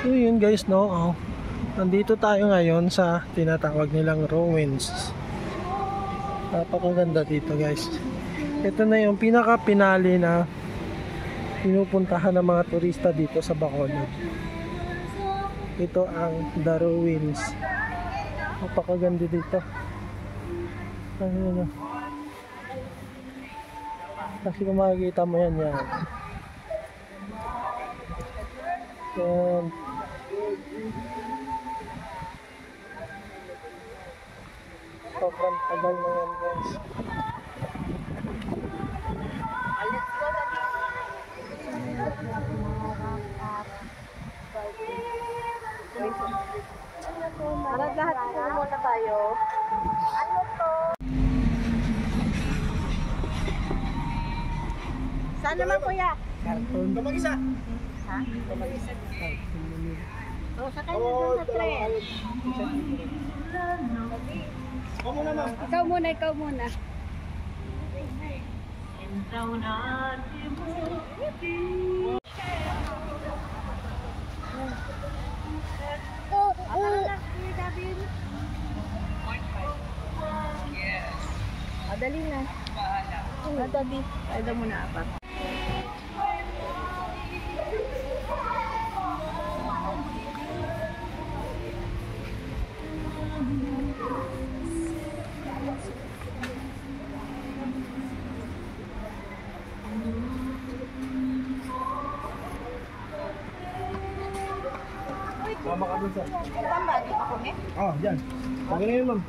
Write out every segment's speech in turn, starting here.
So yun guys, no, nandito tayo ngayon sa tinatawag nilang ruins. Napakaganda dito guys. Ito na yung pinaka-pinali na pinupuntahan ng mga turista dito sa Bacolod. Ito ang The Ruins. Napakaganda dito. Ayun. Kasi kung makikita mo yan. Sobrang tagal na yan guys. Lahat po muna tayo. Ano to? Saan naman kuya? Karton. Mag-isa. Ha? Mag-isa. O, sakay na doon sa trail. Ikaw muna, ma'am. Ikaw muna. Madali na. Madali. Pwede mo na apat. Mama ka dun sa. Tamba, di pa kami? Oh, yan. Okay na yun, ma'am.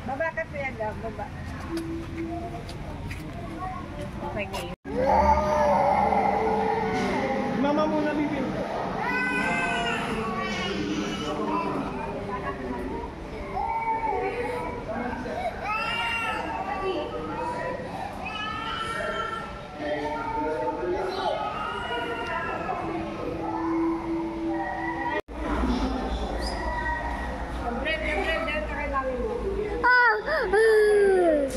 Baba ka kuya, baba. Okay, game. Mama muna, bibi.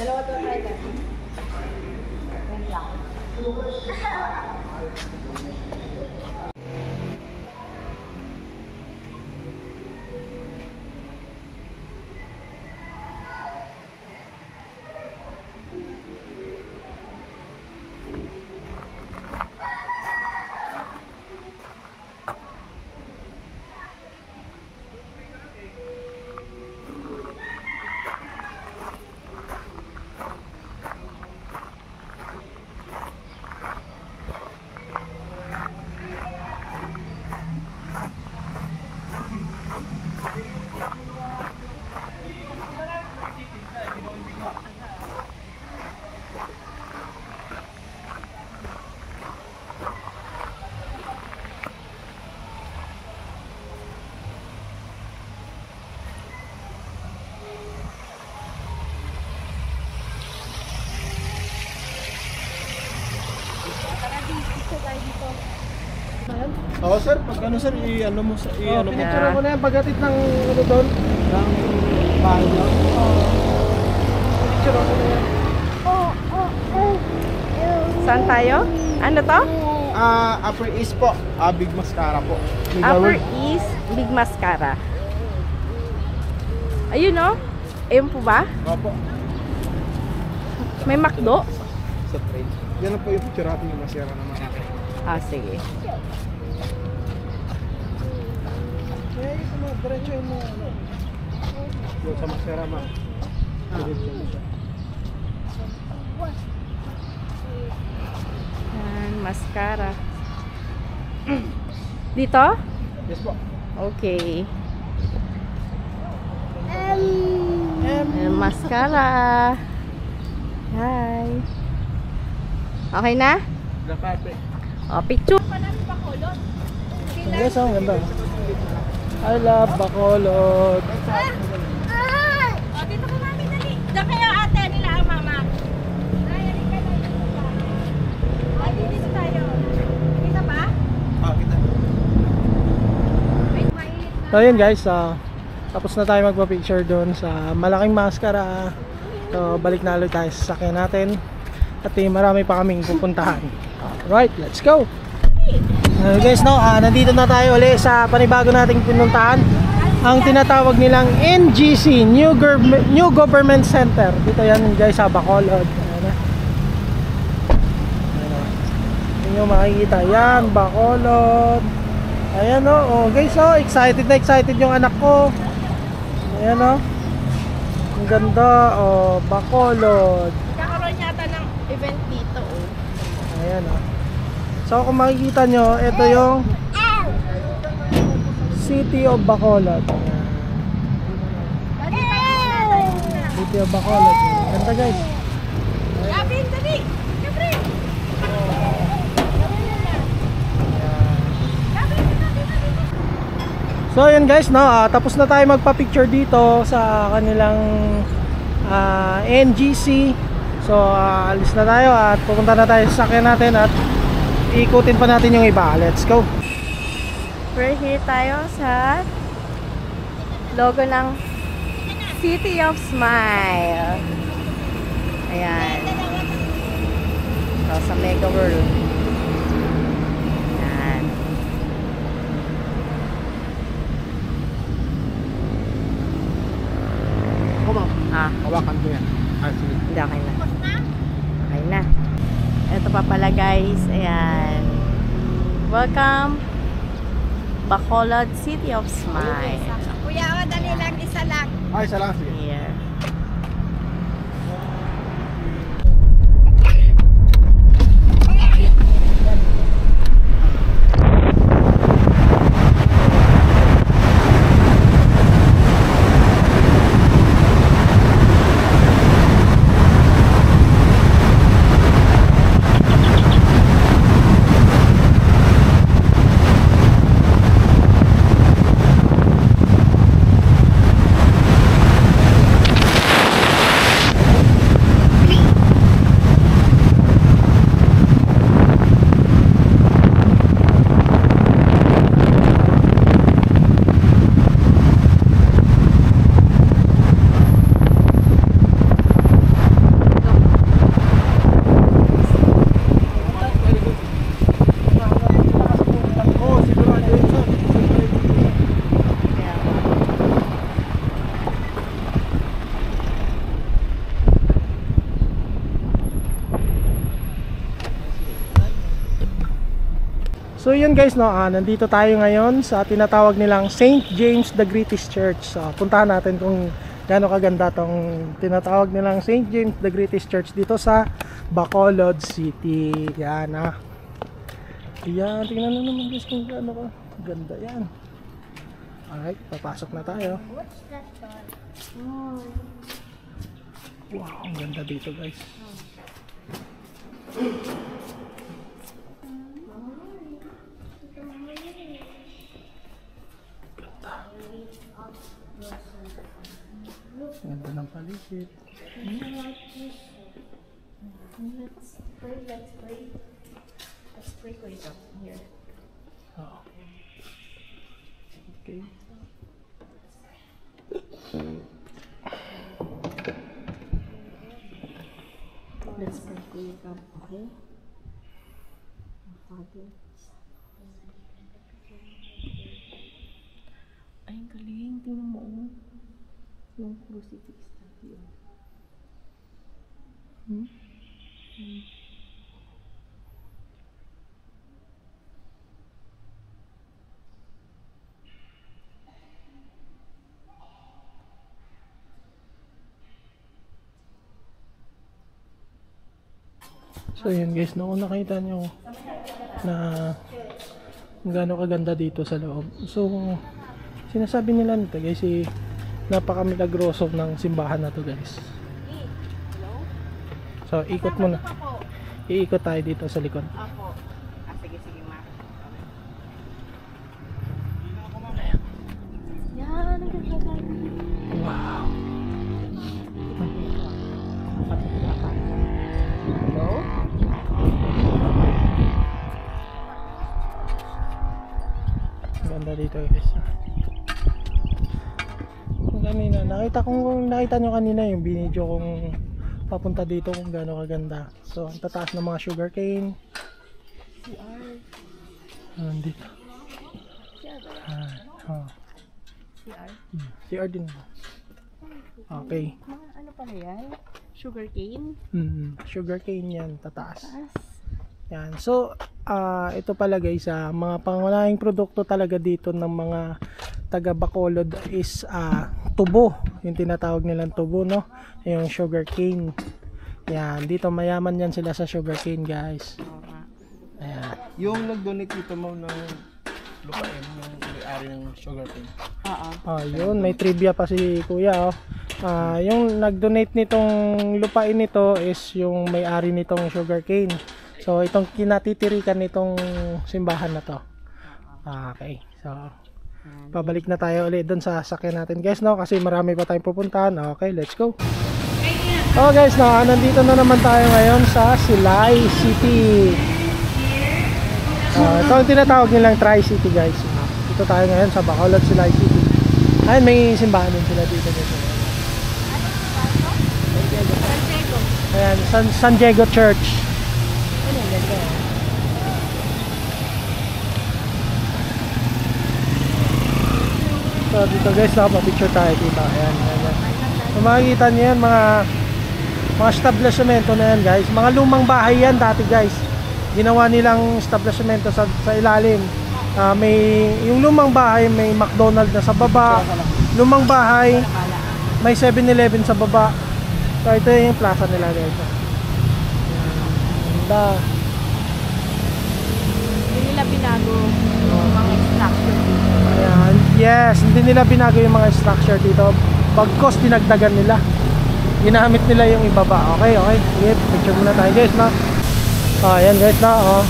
Dalawa to tayo. Oo, sir. Pag ano, sir, i-ano mo sa... I-ano mo. Pinicture mo na yung pagdating ng ano doon. Ng bahay niyo. Pinicture mo na yan. Saan tayo? Ano to? Upper East po. Big Mascara po. Upper East, Big Mascara. Ayun no? Ayun po ba? Opo. May McDo? Sa train. Yan lang po yung picture natin yung masira naman. Sige. Eh, diretso yun mo. Yung sa masira, ma'am. Yan, mascara. Dito? Yes po. Okay. Mascara. Hi. Okay na? Nakate. Picture. Yes, ang ganda. I love Bacolod. Dito ka mami, dali. Diyan kayo ate, nila ang mama. Dito tayo. Kita ba? Kita. Wait, mainit na. So yun guys, tapos na tayo magpa-picture doon sa malaking maskara. So balik na ulit tayo sa sasakyan natin. At marami pa kaming pupuntahan. Alright, let's go! Guys, no, nandito na tayo ulit sa panibago nating pinuntahan. Ang tinatawag nilang NGC, New Government Center. Dito yan guys sa Bacolod. Ayan, makikita yan, Bacolod. Ayan o, guys o, excited na excited yung anak ko. Ayan o, ang ganda o, Bacolod. Kakaroon yata ng event dito Ayan o. So kung makikita nyo, ito yung City of Bacolod. City of Bacolod. Ganda guys. Gabin, dali! Gabin! So yun guys, no, tapos na tayo magpa-picture dito sa kanilang NGC. So alis na tayo at pupunta na tayo sa sakyan natin at ikutin pa natin yung iba. Let's go. We're here tayo sa logo ng City of Smile. Ayan. So, sa Mega World. Ayan. Ako ma'am, Ah, hawakan ko yan. Sige. hindi okay na. Okay na. Ito pa pala guys. Ayan. Welcome Bacolod City of Smile. Kuya, dali lang, isa lang. Ay, isa lang, sige. Here. So yun guys, no, nandito tayo ngayon sa tinatawag nilang St. James the Greatest Church. So puntahan natin kung gaano kaganda tong tinatawag nilang St. James the Greatest Church dito sa Bacolod City. Yan Yan, tingnan na naman guys kung gaano ka ganda yan. Alright, papasok na tayo. Wow, ang ganda dito guys. Ganda ng paligid. Let's pray ko ito. Here. Oh. Okay. Let's pray ko ito. Okay? Father. Ay, ang galing. Tingnan mo. Yung crucifix tayo. So yun guys, noong nakita nyo na gaano kaganda dito sa loob. So sinasabi nila nito guys, napaka-milagroso ng simbahan na to guys. So ikot muna. Iikot tayo dito sa likod. Ako. Sige, sige, ma. Yan, ang ganda tayo. Wow. Hello? Ganda dito guys. Kanina, nakita nyo kanina yung binidyo kong papunta dito kung gaano kaganda. So, ang tataas ng mga sugarcane. Nandito. Oh. CR din. Okay. Mga ano pala yan? Sugar cane? Sugar cane yan, tataas. Yan. So, ito pala guys, mga pangunahing produkto talaga dito ng mga taga Bacolod is tubo. Yung tinatawag nilang tubo, no? Yung sugar cane. Yan. Dito mayaman yan sila sa sugar cane, guys. Ayan. Yung nag-donate dito mo ng lupain, yung may-ari ng sugar cane. Yun, may trivia pa si Kuya, oh. Yung nag-donate nitong lupain nito is yung may-ari nitong sugar cane. So, itong kinatitirikan nitong simbahan na to. Okay. So, pabalik na tayo ulit doon sa sakyan natin, guys, no? Kasi marami pa tayong pupuntahan. Okay, let's go. Oh, guys, no, nandito na naman tayo ngayon sa Silay City. Ito ang tinatawag nilang Tri-City, guys. Dito tayo ngayon sa Bacolod, Silay City. Ayun, may simbahan din sila dito, guys. Ayan, San Diego Church. So dito guys, nakapapicture tayo dito. Ayan, ayan. So makikita nyo yan, mga establishmento na yan, guys. Mga lumang bahay yan dati, guys. Ginawa nilang establishmento sa ilalim. Yung lumang bahay may McDonald's na sa baba. Lumang bahay may 7-Eleven sa baba. So ito yung plaza nila, guys. Ganda. Hindi nila binago yung mga structure dito. Ayan. Yes, hindi nila binago yung mga structure dito. Bagkos dinagdagan nila. Ginamit nila yung ibaba. Okay, okay. Sige, picture muna tayo, guys, no? Ayan, guys, no?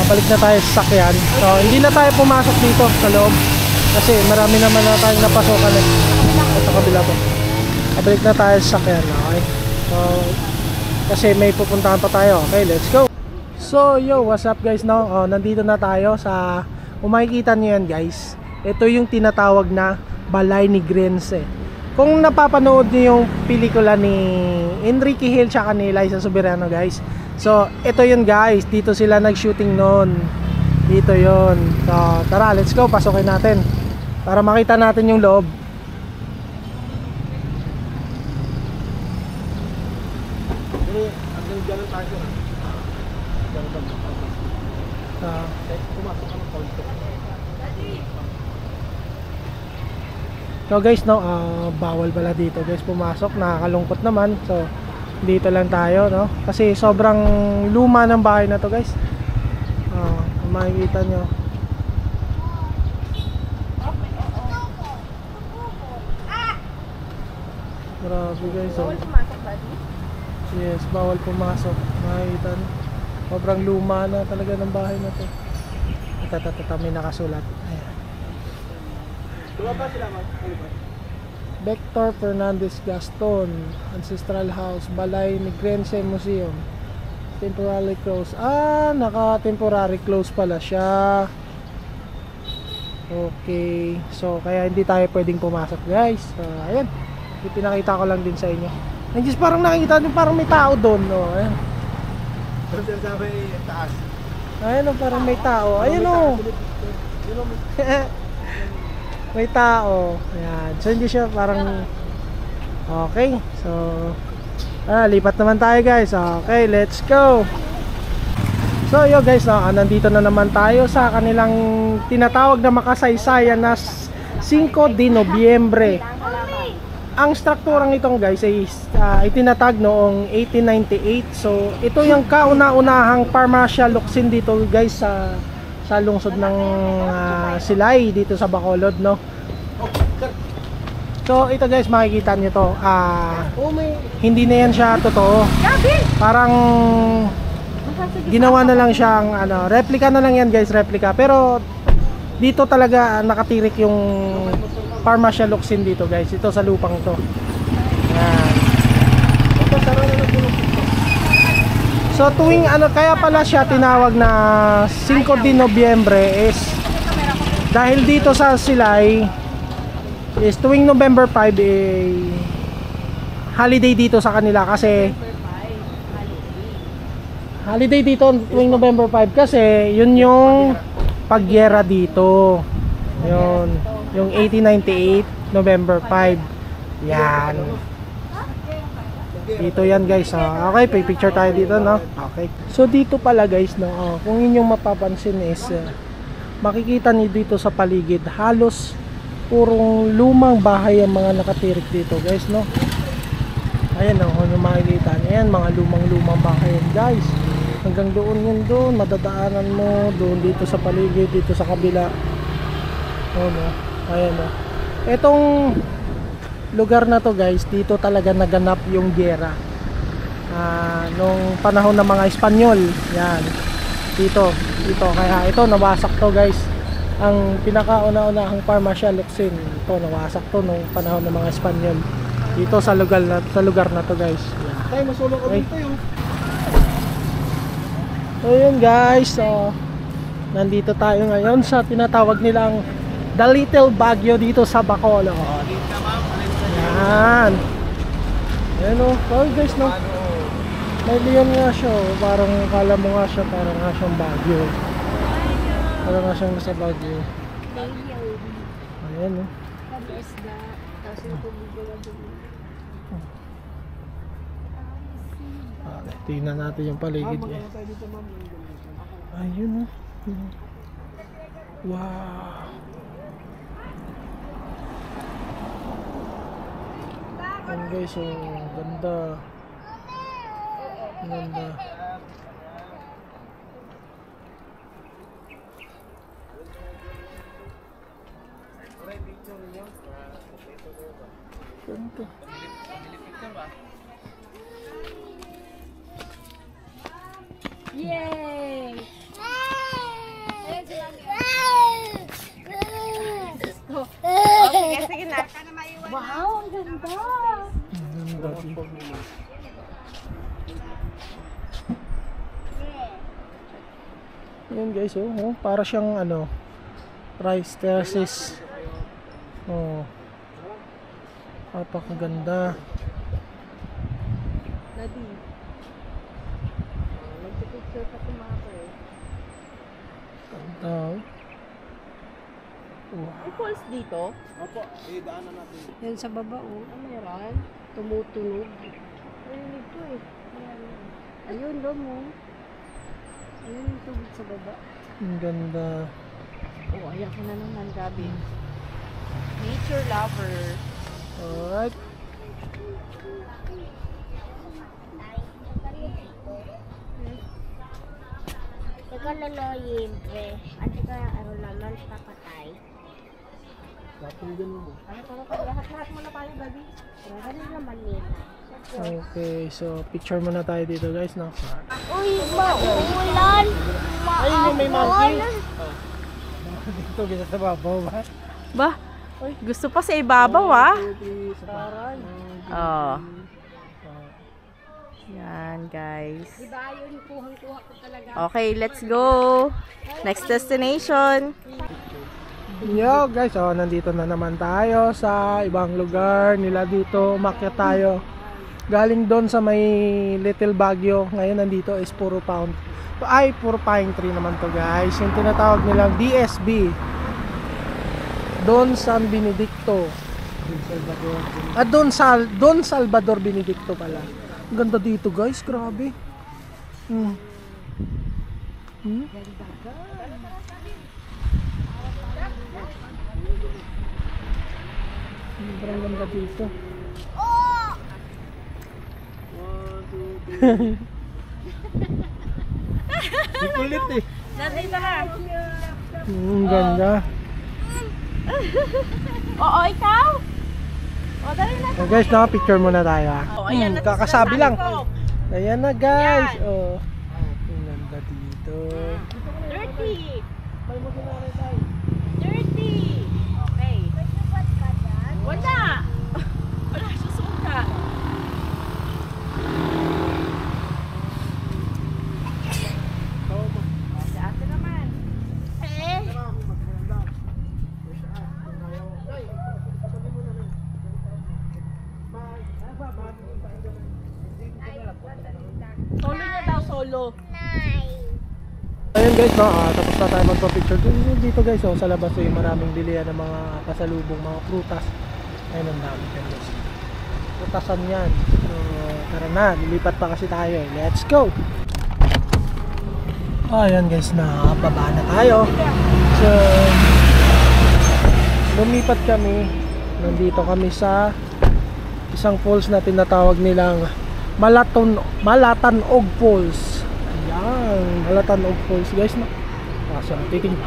Mabalik na tayo sa sakyan. So, hindi na tayo pumasok dito sa loob. Kasi marami naman na tayong napasokan eh. Sa kabila po. Mabalik na tayo sa sakyan, okay? So, kasi may pupuntahan pa tayo. Okay, let's go. So, yo, what's up, guys, no? Nandito na tayo sa, kung makikita nyo yan, guys, ito yung tinatawag na Balay ni Grense. Kung napapanood nyo yung pelikula ni Enrique Hill tsaka ni Liza Soberano, guys, so, ito yun, guys. Dito sila nag-shooting noon. Dito yun. So, tara, let's go. Pasukin natin para makita natin yung loob. So guys, no, bawal pala dito, guys, pumasok. Nakakalungkot naman. So dito lang tayo, no, kasi sobrang luma ng bahay na to, guys. Makikita nyo. Grabe, guys. Bawal pumasok, buddy? Yes, bawal pumasok. Makikita nyo. Sobrang luma na talaga ng bahay na to. Ito, may nakasulat. Ayan. Vector Fernandez Gaston, Ancestral House, Balay ni Grense Museum. Temporarily closed. Naka-temporary close pala siya. Okay. So, kaya hindi tayo pwedeng pumasok, guys. Ayan. Pinakita ko lang din sa inyo. And just parang nakikita nyo, parang may tao doon, no? Ayan. Taas. Ayan, parang may tao. Ayan, o. May tao. Ayan. So, hindi siya parang... Okay. So, lipat naman tayo, guys. Okay, let's go. So, yo, guys, nandito na naman tayo sa kanilang tinatawag na makasaysayan na 5 de Nobyembre. Ang strukturang itong, guys, ay itinatag noong 1898. So, ito yung kauna-unahang parmasya luksin dito, guys, sa lungsod ng Silay dito sa Bacolod, no? So, ito, guys, makikita nyo to. Hindi na yan siya totoo. Parang ginawa na lang siyang replica na lang yan, guys, replica. Pero dito talaga nakatirik yung parmasya luksin dito, guys. Ito sa lupang to. Ayan. Ito, saro na nagulong. So tuwing kaya pala siya tinawag na 5 de Nobyembre is dahil dito sa Silay is tuwing November 5 holiday dito sa kanila kasi Holiday dito tuwing November 5 kasi yun yung pagyera dito. Yun, yung 1898 November 5. Yan. Dito yan guys. Okay, picture tayo dito, no? Okay. So dito pala guys, no, kung inyong mapapansin is makikita niyo dito sa paligid halos purong lumang bahay ang mga nakatirik dito guys, no? Ayan o, ano makikita niyo yan, mga lumang bahay yan guys. Hanggang doon yun doon, madadaanan mo doon dito sa paligid, dito sa kabila. Oh, no? Ayan o. Etong lugar na to guys, dito talaga naganap yung giyera. Nung panahon ng mga Espanyol. Yan. Dito. Kaya ito, nawasak to guys. Ang pinakauna-unahang Farmacia Luxin. Ito, nawasak to nung panahon ng mga Espanyol. Dito sa lugar na to guys. Yan. Tayo, masulong ko dito yung. So yun guys, so nandito tayo ngayon sa tinatawag nilang The Little Baguio dito sa Bacolod. Yan. Ayan o, oh guys, no? May liyon nga siya, oh. Parang kala mo nga siya, parang nga siyang Baguio. Parang nga siyang nasa Baguio. Ayan o. Tingnan natin yung paligid niya. Ayun o. Wow. Ayan guys, so ganda. Ganda. Ganda. Yay! Okay, sige na. Wow, ang ganda! Ganda. Yan guys, oh, para siyang ano, rice terraces. Oh. Napakaganda. Daddy. Magpipicture ka tumapo eh. Ganda. Wow. May falls dito? Opo, daanan natin. Yan sa baba, oh. Ano meron? Tumutunog. Narinig ko eh. Ayun, mo. Ayun yung tubig sa baba. Ang ganda. Oh, ayan ko na naman, grabe. Nature lover. Alright. Teka loloyin, pre. At teka, ano naman, papatay. Papinggan mo. Lahat mo na tayo, Daddy. Ano naman nila? Okay, so picture muna tayo dito guys, no? Uy, mauulan! Ayun yung may monkey. Dito, bisa sa babaw ba? Ba? Gusto pa sa ibabaw ah. Oh. Yan guys. Diba yun, kuhang-kuha ko talaga. Okay, let's go. Next destination. Yo guys, nandito na naman tayo sa ibang lugar nila dito. Umakyat tayo. Galing doon sa may Little Baguio. Ngayon nandito is puro puro pine tree naman to guys. Yung tinatawag nilang DSB. Don San Benedicto. Don Salvador Benedicto pala. Ang ganda dito guys, grabe. Sobrang ganda dito. Di kulit eh. Nandito ka. Ang ganda. Oo, ikaw? O, dali na. Oh, guys, picture muna tayo ha. Oh, ayan na, Kakasabi lang. ko. Ayan na guys. Yan. Oh. Ang ganda dito. Dirty. Dirty. Okay. Wala. Wala siya suka. Si ate naman. Solo niya daw, solo. Ayun guys, no, tapos na tayo magpa-picture dito guys, oh, sa labas eh, maraming bilihan ng mga pasalubong, mga prutas. Ayun, ang dami yan guys. Prutasan yan. So, tara na, lilipat pa kasi tayo. Let's go! Ayan guys, baba na tayo. So, lumipat kami. Nandito kami sa isang falls na tinatawag nilang Malatanog Falls. Ayan, Malatanog Falls guys, no? So, titignan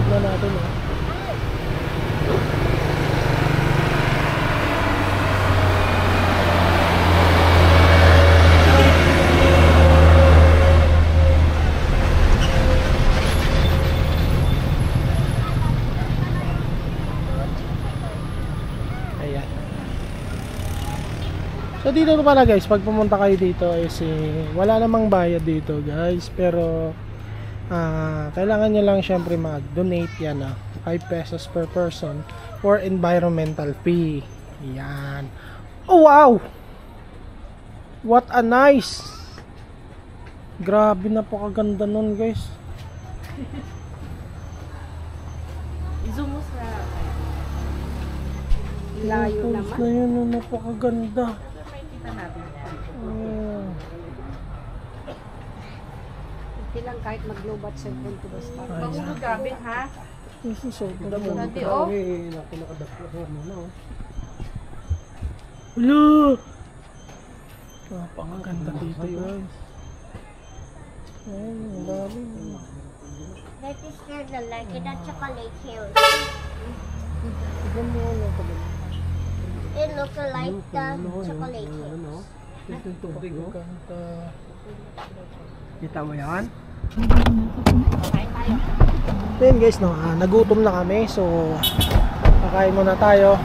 natin, no? Ayan. So dito pala guys, pag pumunta kayo dito is wala namang bayad dito guys, pero kailangan nyo lang syempre mag-donate yan, 5 pesos per person for environmental fee. Yan. Oh wow! What a nice! Grabe, napakaganda nun guys. I-zoom mo sa Layo naman. Na yun, napakaganda. makikita natin. Hindi lang kahit mag-lobat sa punto basta. Mahulog gabi ha? Dati oh. Hello! Napakaganda dito guys. Ayun, ang dami. That is the like it at saka Lake Hills. Tignan mo ano ka ba? It looks like the chocolate hills. Ito yung tubig, oh. Ganda. Kita mo yan? Then guys, no, nagutom na kami, so kakain muna tayo.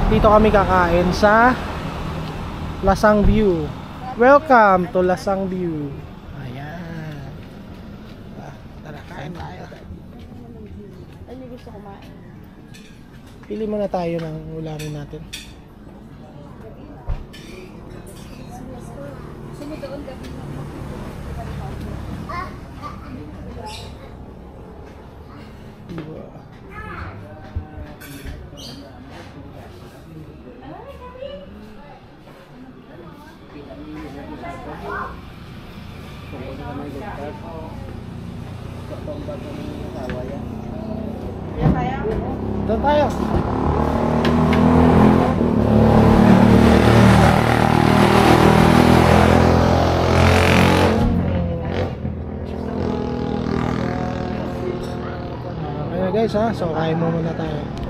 Dito kami kakain sa Lasang View. Welcome to Lasang View. Ayan. Tara, kain tayo. Ano gusto kumain? Pili muna tayo ng ulamin natin. Doon tayo. Ayan guys ha, so kain mo muna tayo.